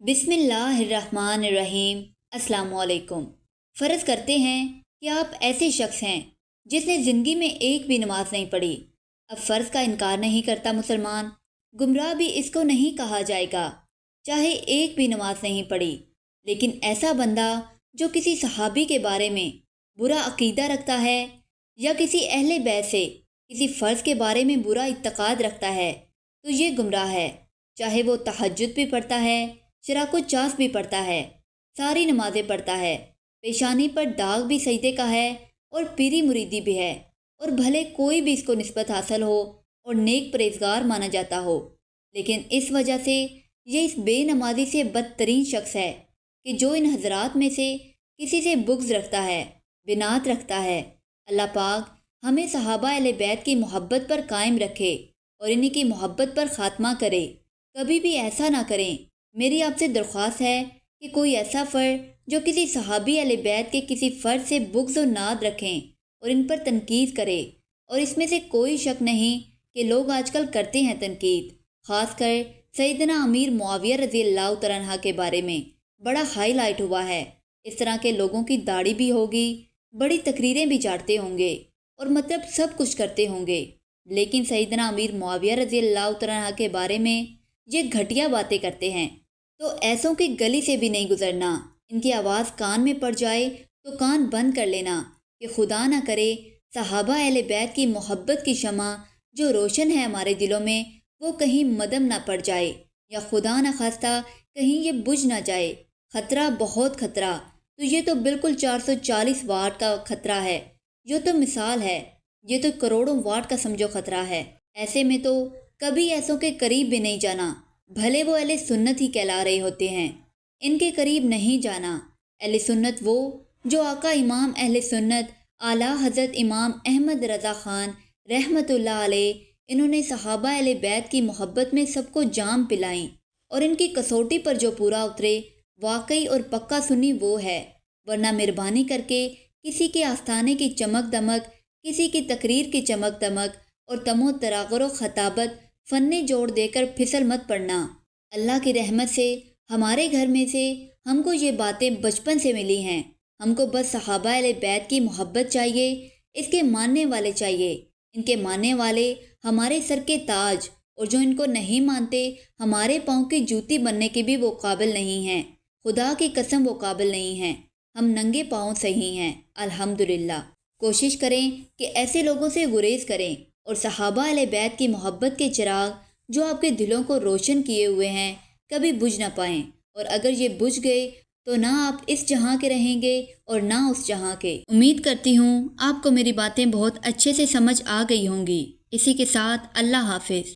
بسم اللہ الرحمن الرحیم۔ السلام علیکم۔ فرض کرتے ہیں کہ آپ ایسے شخص ہیں جس نے زندگی میں ایک بھی نماز نہیں پڑھی۔ اب فرض کا انکار نہیں کرتا مسلمان، گمراہ بھی اس کو نہیں کہا جائے گا چاہے ایک بھی نماز نہیں پڑھی۔ لیکن ایسا بندہ جو کسی صحابی کے بارے میں برا عقیدہ رکھتا ہے یا کسی اہل بیت سے کسی فرض کے بارے میں برا اعتقاد رکھتا ہے تو یہ گمراہ ہے، چاہے وہ تہجد بھی پڑھتا ہے، چراغ و چاس بھی پڑھتا ہے، ساری نمازیں پڑھتا ہے، پیشانی پر داغ بھی سجدے کا ہے اور پیری مریدی بھی ہے، اور بھلے کوئی بھی اس کو نسبت حاصل ہو اور نیک پرہیزگار مانا جاتا ہو، لیکن اس وجہ سے یہ اس بے نمازی سے بدترین شخص ہے کہ جو ان حضرات میں سے کسی سے بغض رکھتا ہے، بنات رکھتا ہے۔ اللہ پاک ہمیں صحابہ اہل بیت کی محبت پر قائم رکھے اور انہی کی محبت پر خاتمہ کرے۔ کبھی بھی ایسا نہ کریں۔ میری آپ سے درخواست ہے کہ کوئی ایسا فرد جو کسی صحابی اہل بیت کے کسی فرد سے بغض و ناد رکھیں اور ان پر تنقید کرے، اور اس میں سے کوئی شک نہیں کہ لوگ آج کل کرتے ہیں تنقید، خاص کر سیدنا امیر معاویہ رضی اللہ تعالیٰ عنہ کے بارے میں بڑا ہائی لائٹ ہوا ہے۔ اس طرح کے لوگوں کی داڑھی بھی ہوگی، بڑی تقریریں بھی چاڑتے ہوں گے اور مطلب سب کچھ کرتے ہوں گے، لیکن سیدنا امیر معاویہ رضی اللہ تعالیٰ عنہ کے بارے میں یہ گھٹیا باتیں کرتے ہیں تو ایسوں کی گلی سے بھی نہیں گزرنا۔ ان کی آواز کان میں پڑ جائے تو کان بند کر لینا کہ خدا نہ کرے صحابہ اہل بیت کی محبت کی شمع جو روشن ہے ہمارے دلوں میں وہ کہیں مدھم نہ پڑ جائے، یا خدا نہ خواستہ کہیں یہ بجھ نہ جائے۔ خطرہ، بہت خطرہ، تو یہ تو بالکل 440 واٹ کا خطرہ ہے، جو تو مثال ہے، یہ تو کروڑوں واٹ کا سمجھو خطرہ ہے۔ ایسے میں تو کبھی ایسوں کے قریب بھی نہیں جانا، بھلے وہ اہل سنت ہی کہلا رہے ہوتے ہیں، ان کے قریب نہیں جانا۔ اہل سنت وہ جو آقا امام اہل سنت اعلیٰ حضرت امام احمد رضا خان رحمۃ اللہ علیہ، انہوں نے صحابہ اہل بیت کی محبت میں سب کو جام پلائیں، اور ان کی کسوٹی پر جو پورا اترے واقعی اور پکا سنی وہ ہے، ورنہ مہربانی کر کے کسی کے آستانے کی چمک دمک، کسی کی تقریر کی چمک دمک اور تم و تراغر و خطابت فن جوڑ دے کر پھسل مت پڑنا۔ اللہ کی رحمت سے ہمارے گھر میں سے ہم کو یہ باتیں بچپن سے ملی ہیں۔ ہم کو بس صحابہ اہل بیت کی محبت چاہیے، اس کے ماننے والے چاہیے، ان کے ماننے والے ہمارے سر کے تاج، اور جو ان کو نہیں مانتے ہمارے پاؤں کی جوتی بننے کے بھی وہ قابل نہیں ہیں۔ خدا کی قسم وہ قابل نہیں ہیں، ہم ننگے پاؤں صحیح ہیں الحمدللہ۔ کوشش کریں کہ ایسے لوگوں سے گریز کریں، اور صحابہ اہل بیت کی محبت کے چراغ جو آپ کے دلوں کو روشن کیے ہوئے ہیں کبھی بجھ نہ پائیں، اور اگر یہ بجھ گئے تو نہ آپ اس جہاں کے رہیں گے اور نہ اس جہاں کے۔ امید کرتی ہوں آپ کو میری باتیں بہت اچھے سے سمجھ آ گئی ہوں گی۔ اسی کے ساتھ اللہ حافظ۔